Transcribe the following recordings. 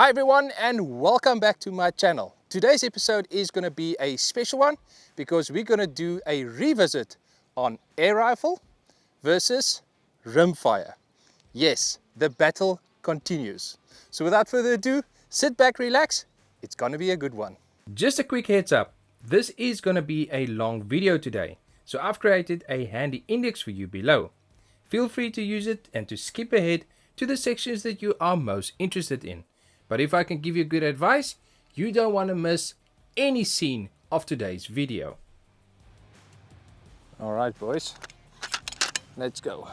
Hi everyone and welcome back to my channel. Today's episode is going to be a special one because we're going to do a revisit on air rifle versus rimfire. Yes, the battle continues. So without further ado, sit back, relax. It's going to be a good one. Just a quick heads up, this is going to be a long video today, so I've created a handy index for you below. Feel free to use it and to skip ahead to the sections that you are most interested in. But if I can give you good advice, you don't want to miss any scene of today's video. All right, boys, let's go.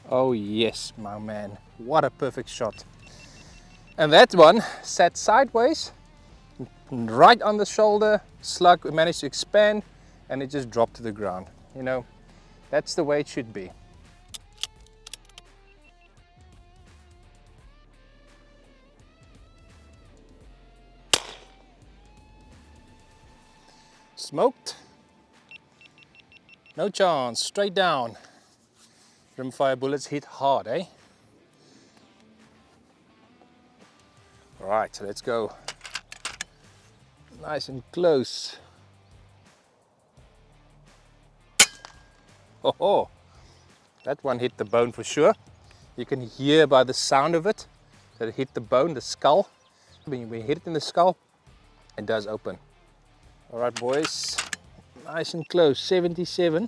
Oh yes, my man, what a perfect shot. And that one sat sideways, right on the shoulder. Slug managed to expand and it just dropped to the ground. You know, that's the way it should be. Smoked. No chance, straight down. Rimfire bullets hit hard, eh? Right, so let's go. Nice and close. Oh, that one hit the bone for sure. You can hear by the sound of it that it hit the bone, the skull. When you hit it in the skull, it does open. All right, boys, nice and close, 77.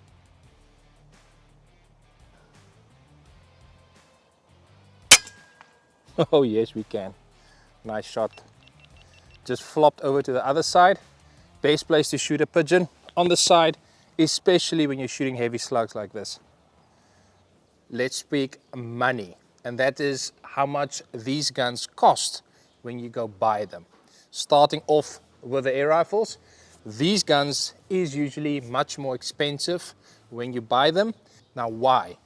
Oh yes, we can. Nice shot. Just flopped over to the other side. Best place to shoot a pigeon, on the side, especially when you're shooting heavy slugs like this. Let's speak money, and that is how much these guns cost when you go buy them. Starting off with the air rifles, these guns is usually much more expensive when you buy them. Now why?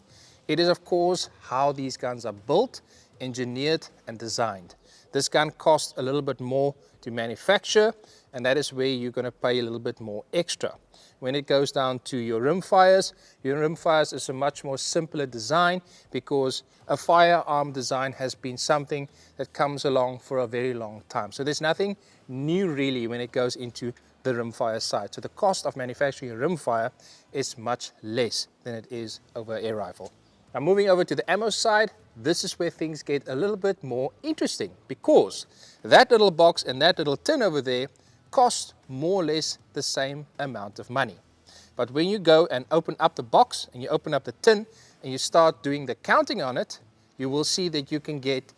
It is of course how these guns are built, engineered and designed. This gun costs a little bit more to manufacture, and that is where you're going to pay a little bit more extra. When it goes down to your rimfires is a much more simpler design because a firearm design has been something that comes along for a very long time. So there's nothing new really when it goes into the rimfire side. So the cost of manufacturing a rimfire is much less than it is over an air rifle. Now moving over to the ammo side, this is where things get a little bit more interesting because that little box and that little tin over there cost more or less the same amount of money. But when you go and open up the box and you open up the tin and you start doing the counting on it, you will see that you can get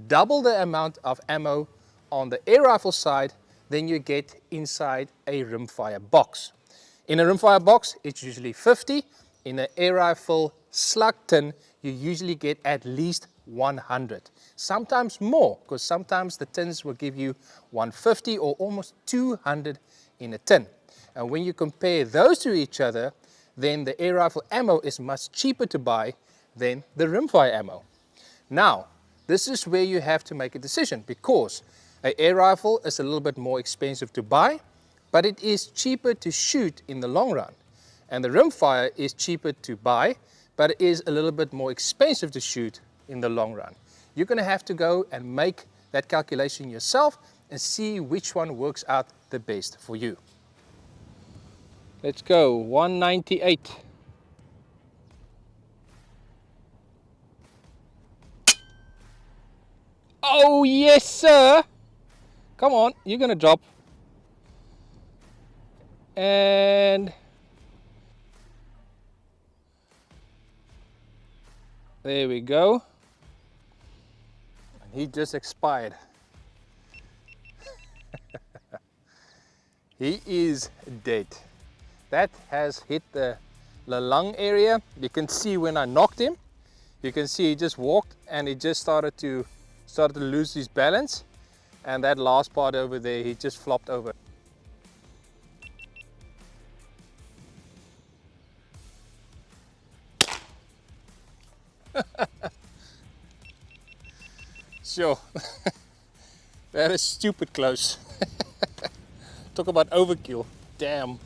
double the amount of ammo on the air rifle side than you get inside a rimfire box. In a rimfire box, it's usually 50. In an air rifle slug tin, you usually get at least 100. Sometimes more, because sometimes the tins will give you 150 or almost 200 in a tin. And when you compare those to each other, then the air rifle ammo is much cheaper to buy than the rimfire ammo. Now, this is where you have to make a decision because an air rifle is a little bit more expensive to buy, but it is cheaper to shoot in the long run. And the rimfire is cheaper to buy, but it is a little bit more expensive to shoot in the long run. You're going to have to go and make that calculation yourself and see which one works out the best for you. Let's go, 198. Oh yes sir! Come on, you're going to drop. And there we go. And he just expired. He is dead. That has hit the lung area. You can see when I knocked him, you can see he just walked and he just started to lose his balance. And that last part over there, he just flopped over. Sure, that is stupid close. Talk about overkill, damn.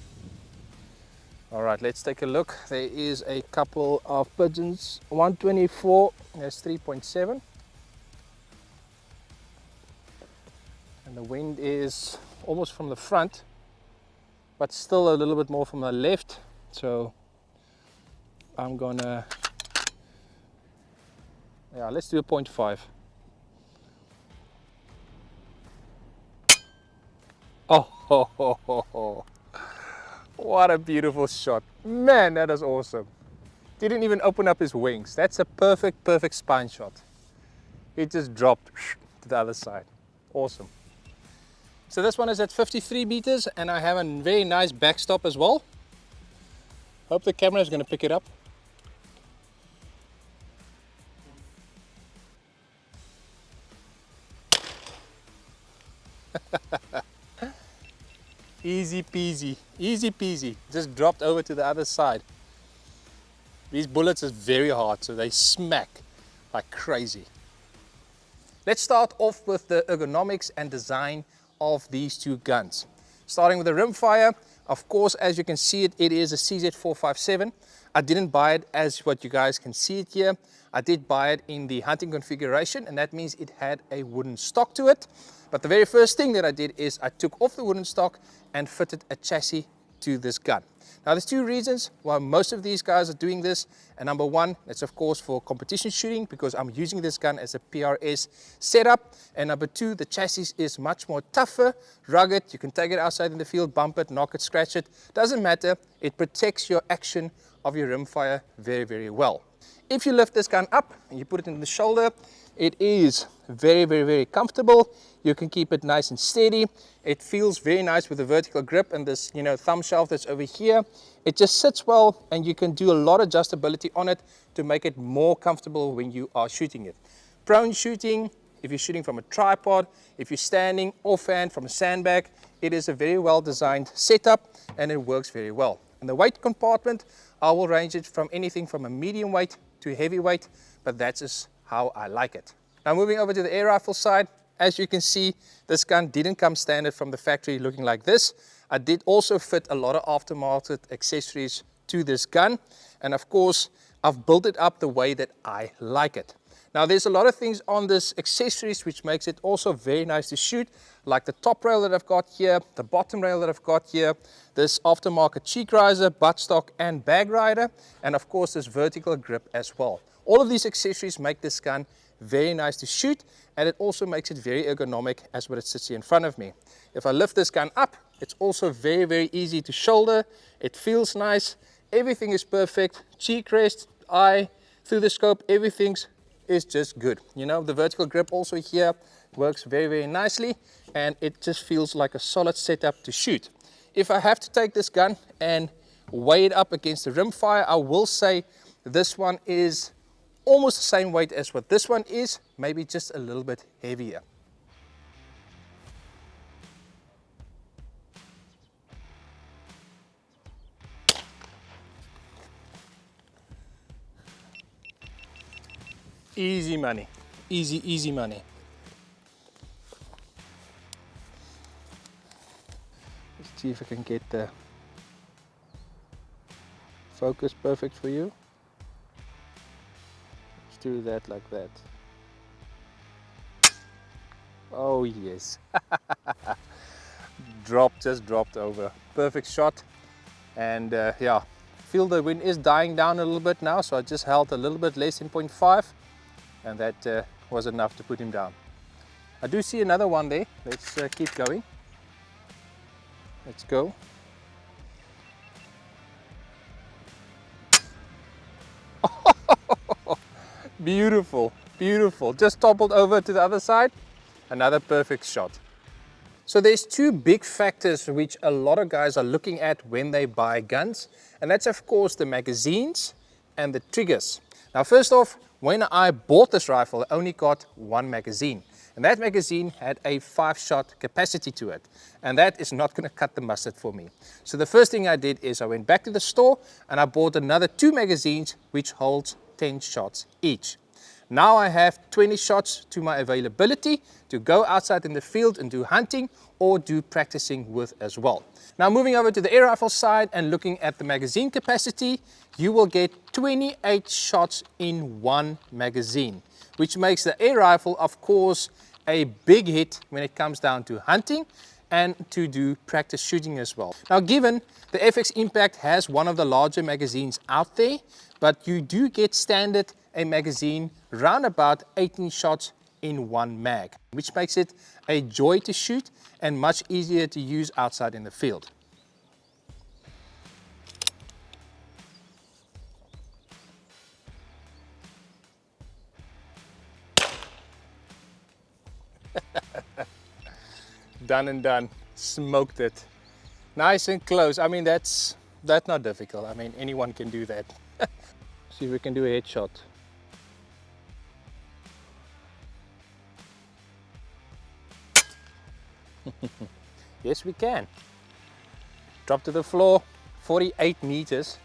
All right, let's take a look. There is a couple of pigeons. 124, that's 3.7. And the wind is almost from the front, but still a little bit more from the left. So I'm gonna, yeah, let's do a 0.5. Oh, ho, ho, ho, ho. What a beautiful shot. Man, that is awesome. Didn't even open up his wings. That's a perfect spine shot. It just dropped to the other side. Awesome. So this one is at 53 meters and I have a very nice backstop as well. Hope the camera is going to pick it up. Easy peasy, easy peasy. Just dropped over to the other side. These bullets are very hard, so they smack like crazy. Let's start off with the ergonomics and design of these two guns. Starting with the Rimfire, of course, as you can see it, it is a CZ457. I didn't buy it as what you guys can see it here. I did buy it in the hunting configuration, and that means it had a wooden stock to it. But the very first thing that I did is I took off the wooden stock and fitted a chassis to this gun. Now there's two reasons why most of these guys are doing this, and number one, it's of course for competition shooting because I'm using this gun as a PRS setup, and number two, the chassis is much more tougher, rugged. You can take it outside in the field, bump it, knock it, scratch it, doesn't matter. It protects your action of your rimfire very well. If you lift this gun up and you put it in the shoulder, it is very comfortable. You can keep it nice and steady. It feels very nice with the vertical grip and this, thumb shelf that's over here. It just sits well and you can do a lot of adjustability on it to make it more comfortable when you are shooting it. Prone shooting, if you're shooting from a tripod, if you're standing offhand from a sandbag, it is a very well designed setup and it works very well. And the weight compartment, I will range it from anything from a medium weight to heavy weight, but that's just how I like it. Now moving over to the air rifle side, as you can see, this gun didn't come standard from the factory looking like this. I did also fit a lot of aftermarket accessories to this gun, and of course I've built it up the way that I like it. Now there's a lot of things on this accessories which makes it also very nice to shoot, like the top rail that I've got here, the bottom rail that I've got here, this aftermarket cheek riser, buttstock and bag rider, and of course this vertical grip as well. All of these accessories make this gun very nice to shoot, and it also makes it very ergonomic as what it sits here in front of me. If I lift this gun up, it's also very easy to shoulder. It feels nice. Everything is perfect. Cheek rest, eye, through the scope, everything's is just good. The vertical grip also here works very nicely, and it just feels like a solid setup to shoot. If I have to take this gun and weigh it up against the Rimfire, I will say this one is almost the same weight as what this one is, maybe just a little bit heavier. Easy money, easy money. Let's see if I can get the focus perfect for you. Let's do that like that. Oh yes. Just dropped over. Perfect shot. And yeah, feel the wind is dying down a little bit now, so I just held a little bit less than 0.5, and that was enough to put him down. I do see another one there. Let's keep going. Let's go. Beautiful, beautiful. Just toppled over to the other side. Another perfect shot. So there's two big factors which a lot of guys are looking at when they buy guns, and that's of course the magazines and the triggers. Now first off, when I bought this rifle, I only got one magazine, and that magazine had a 5-shot capacity to it, and that is not going to cut the mustard for me. So the first thing I did is I went back to the store and I bought another 2 magazines which holds 10 shots each. Now I have 20 shots to my availability to go outside in the field and do hunting or do practicing with as well. Now moving over to the air rifle side and looking at the magazine capacity, you will get 28 shots in one magazine, which makes the air rifle, of course, a big hit when it comes down to hunting and to do practice shooting as well. Now given the FX Impact has one of the larger magazines out there, but you do get standard a magazine round about 18 shots in one mag, which makes it a joy to shoot and much easier to use outside in the field. Done and done. Smoked it. Nice and close. I mean, that's not difficult. I mean, anyone can do that. See if we can do a headshot. Yes, we can. Drop to the floor, 48 meters.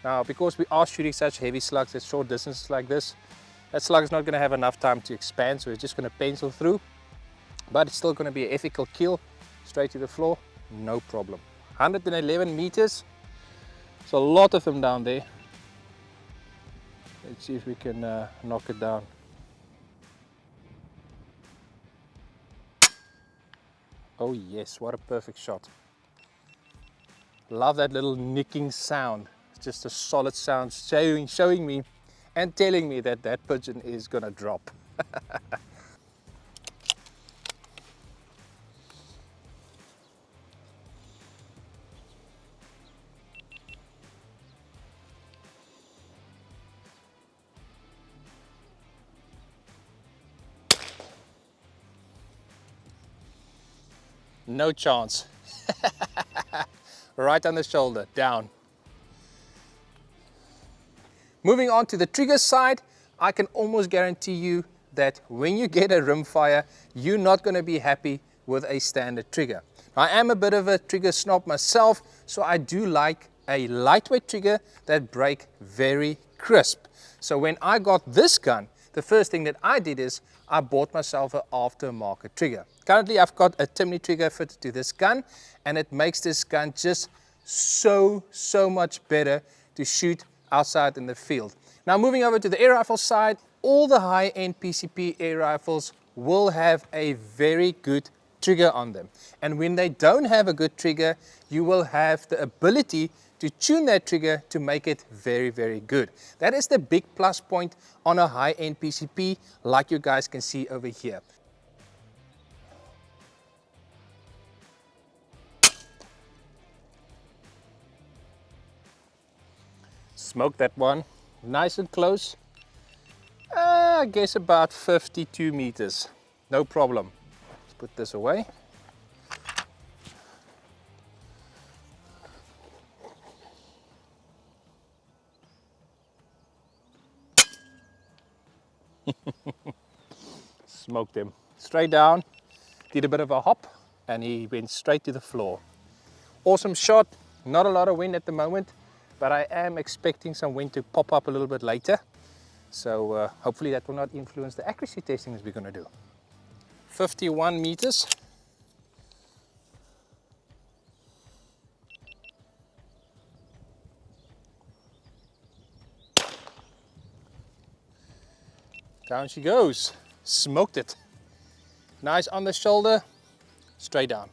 Now, because we are shooting such heavy slugs at short distances like this, that slug is not going to have enough time to expand, so it's just going to pencil through. But it's still going to be an ethical kill, straight to the floor, no problem. 111 meters. There's a lot of them down there. Let's see if we can knock it down. Oh yes, what a perfect shot. Love that little nicking sound. It's just a solid sound showing me and telling me that that pigeon is gonna drop. No chance. Right on the shoulder, down. Moving on to the trigger side, I can almost guarantee you that when you get a rimfire, you're not going to be happy with a standard trigger. I am a bit of a trigger snob myself, so I do like a lightweight trigger that break very crisp. So when I got this gun, the first thing that I did is I bought myself an aftermarket trigger. Currently I've got a Timney trigger fitted to this gun, and it makes this gun just so much better to shoot outside in the field. Now moving over to the air rifle side, all the high-end PCP air rifles will have a very good trigger on them. And when they don't have a good trigger, you will have the ability to tune that trigger to make it very good. That is the big plus point on a high-end PCP, like you guys can see over here. Smoke that one, nice and close. I guess about 52 meters, no problem. Let's put this away. Smoked him. Straight down, did a bit of a hop, and he went straight to the floor. Awesome shot, not a lot of wind at the moment, but I am expecting some wind to pop up a little bit later. So hopefully that will not influence the accuracy testing that we're going to do. 51 meters. Down she goes. Smoked it. Nice on the shoulder, straight down.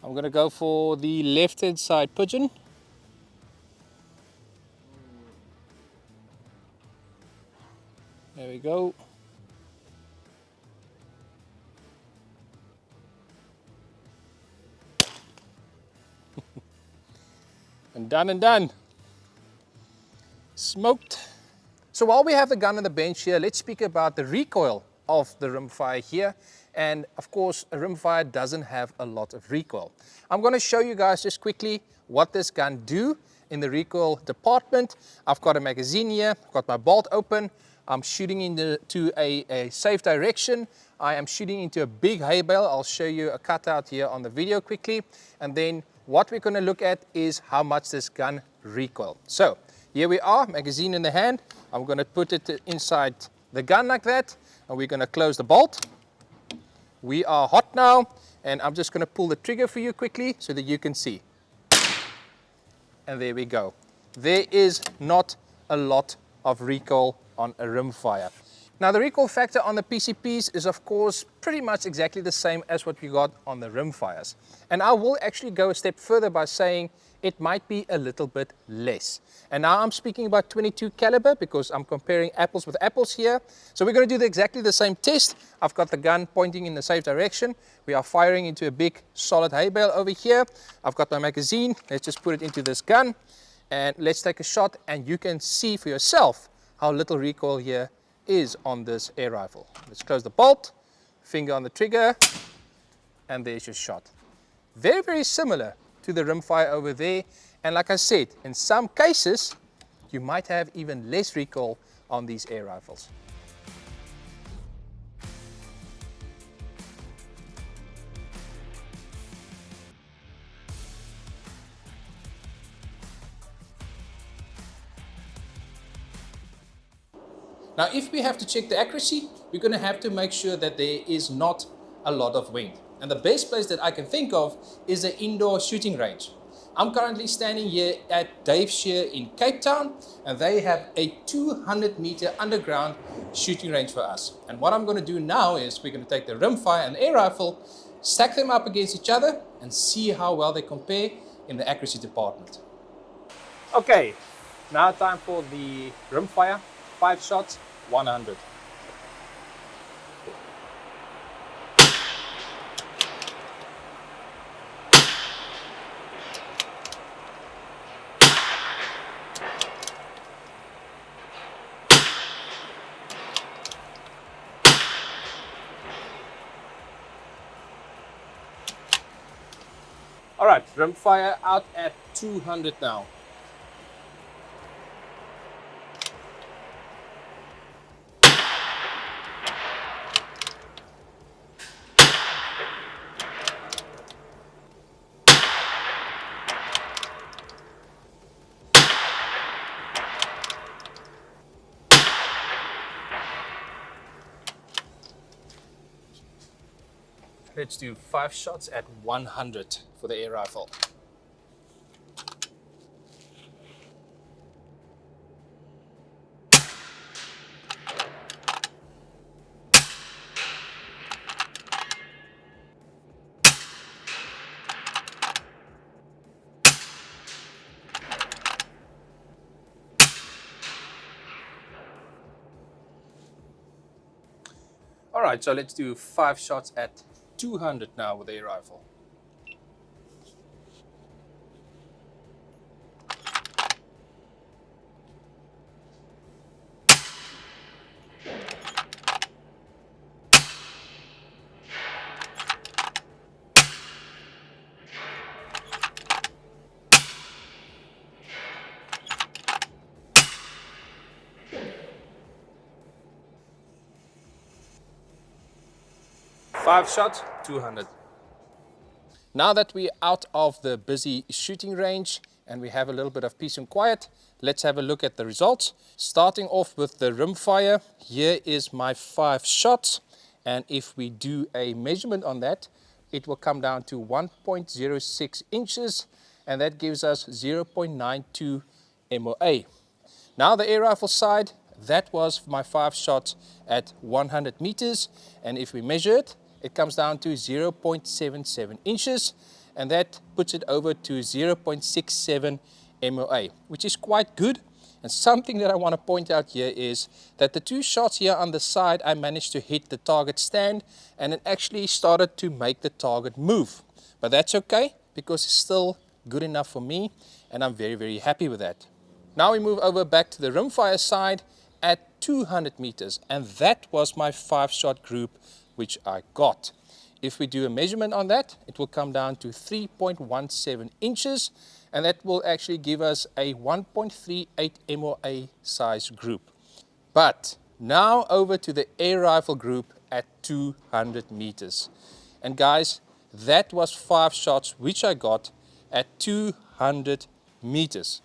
I'm going to go for the left hand side pigeon. There we go. And done. Smoked. So while we have the gun on the bench here, let's speak about the recoil of the Rimfire here. And of course, a Rimfire doesn't have a lot of recoil. I'm going to show you guys just quickly what this gun do in the recoil department. I've got a magazine here, I've got my bolt open. I'm shooting into a safe direction. I am shooting into a big hay bale. I'll show you a cutout here on the video quickly. And then what we're going to look at is how much this gun recoil. So here we are, magazine in the hand. I'm going to put it inside the gun like that, and we're going to close the bolt. We are hot now, and I'm just going to pull the trigger for you quickly so that you can see. And there we go. There is not a lot of recoil on a rimfire. Now the recoil factor on the PCPs is of course pretty much exactly the same as what we got on the rimfires. And I will actually go a step further by saying it might be a little bit less. And now I'm speaking about 22 caliber because I'm comparing apples with apples here. So we're going to do exactly the same test. I've got the gun pointing in the safe direction. We are firing into a big solid hay bale over here. I've got my magazine. Let's just put it into this gun and let's take a shot, and you can see for yourself how little recoil here is on this air rifle. Let's close the bolt, finger on the trigger, and there's your shot. Very, very similar to the rimfire over there, and like I said, in some cases you might have even less recoil on these air rifles. Now if we have to check the accuracy, we're going to have to make sure that there is not a lot of wind. And the best place that I can think of is an indoor shooting range. I'm currently standing here at Dave Shear in Cape Town, and they have a 200-meter underground shooting range for us. And what I'm going to do now is we're going to take the rimfire and air rifle, stack them up against each other, and see how well they compare in the accuracy department. Okay, now time for the rimfire. 5 shots, 100. All right, rimfire out at 200 now. Let's do 5 shots at 100 for the air rifle. All right, so let's do 5 shots at 200 now with the air rifle. Five shots, 200. Now that we're out of the busy shooting range and we have a little bit of peace and quiet, let's have a look at the results. Starting off with the rimfire, here is my 5 shots, and if we do a measurement on that, it will come down to 1.06 inches, and that gives us 0.92 MOA. Now the air rifle side, that was my 5 shots at 100 meters, and if we measure it, it comes down to 0.77 inches, and that puts it over to 0.67 MOA, which is quite good. And something that I want to point out here is that the 2 shots here on the side, I managed to hit the target stand, and it actually started to make the target move. But that's okay, because it's still good enough for me, and I'm very, very happy with that. Now we move over back to the rimfire side at 200 meters, and that was my 5 shot group which I got. If we do a measurement on that, it will come down to 3.17 inches, and that will actually give us a 1.38 MOA size group. But now over to the air rifle group at 200 meters. And guys, that was 5 shots which I got at 200 meters.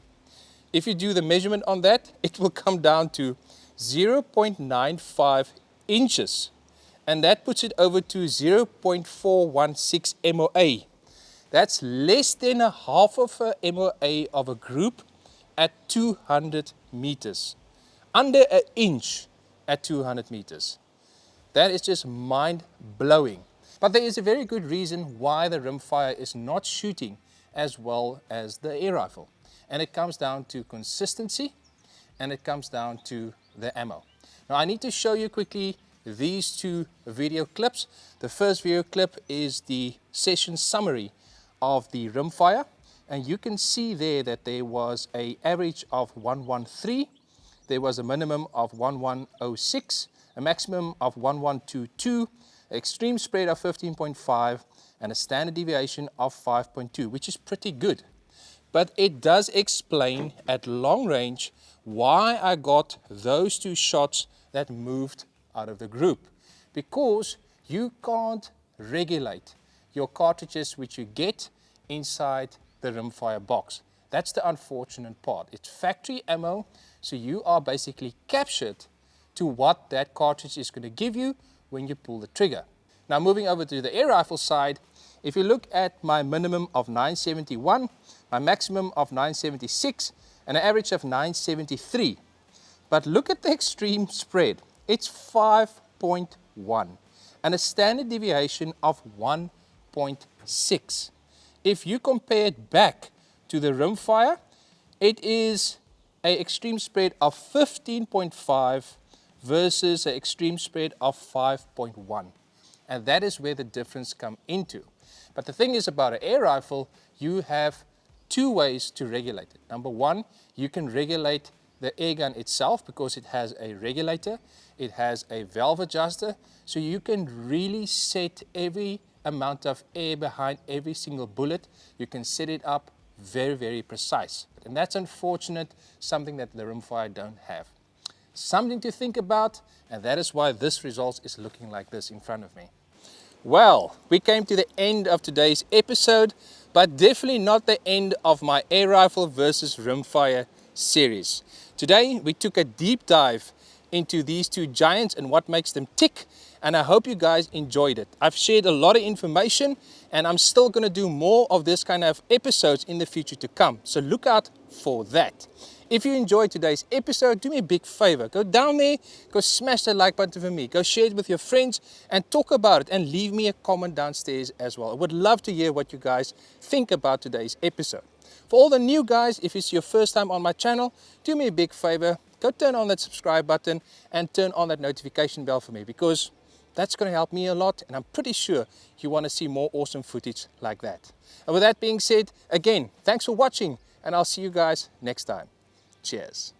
if you do the measurement on that, it will come down to 0.95 inches. And that puts it over to 0.416 MOA. That's less than a half of a MOA of a group at 200 meters. Under an inch at 200 meters. That is just mind-blowing. But there is a very good reason why the Rimfire is not shooting as well as the air rifle. And it comes down to consistency, and it comes down to the ammo. Now I need to show you quickly these two video clips. The first video clip is the session summary of the Rimfire, and you can see there that there was an average of 113, there was a minimum of 1106, a maximum of 1122, extreme spread of 15.5, and a standard deviation of 5.2, which is pretty good. But it does explain at long range why I got those two shots that moved out of the group. Because you can't regulate your cartridges which you get inside the Rimfire box. That's the unfortunate part. It's factory ammo, so you are basically captured to what that cartridge is going to give you when you pull the trigger. Now moving over to the air rifle side, if you look at my minimum of 971, my maximum of 976, and an average of 973. But look at the extreme spread. It's 5.1 and a standard deviation of 1.6. If you compare it back to the Rimfire, it is an extreme spread of 15.5 versus an extreme spread of 5.1. And that is where the difference comes into. But the thing is about an air rifle, you have two ways to regulate it. Number one, you can regulate the airgun itself because it has a regulator, it has a valve adjuster, so you can really set every amount of air behind every single bullet. You can set it up very, very precise. And that's unfortunate, something that the Rimfire don't have. Something to think about, and that is why this result is looking like this in front of me. Well, we came to the end of today's episode, but definitely not the end of my air rifle versus Rimfire series. Today we took a deep dive into these two giants and what makes them tick, and I hope you guys enjoyed it. I've shared a lot of information, and I'm still going to do more of this kind of episodes in the future to come, so look out for that. If you enjoyed today's episode, do me a big favor. Go down there, go smash the like button for me. Go share it with your friends and talk about it, and leave me a comment downstairs as well. I would love to hear what you guys think about today's episode. For all the new guys, if it's your first time on my channel, do me a big favor. Go turn on that subscribe button and turn on that notification bell for me, because that's going to help me a lot, and I'm pretty sure you want to see more awesome footage like that. And with that being said, again, thanks for watching, and I'll see you guys next time. Cheers.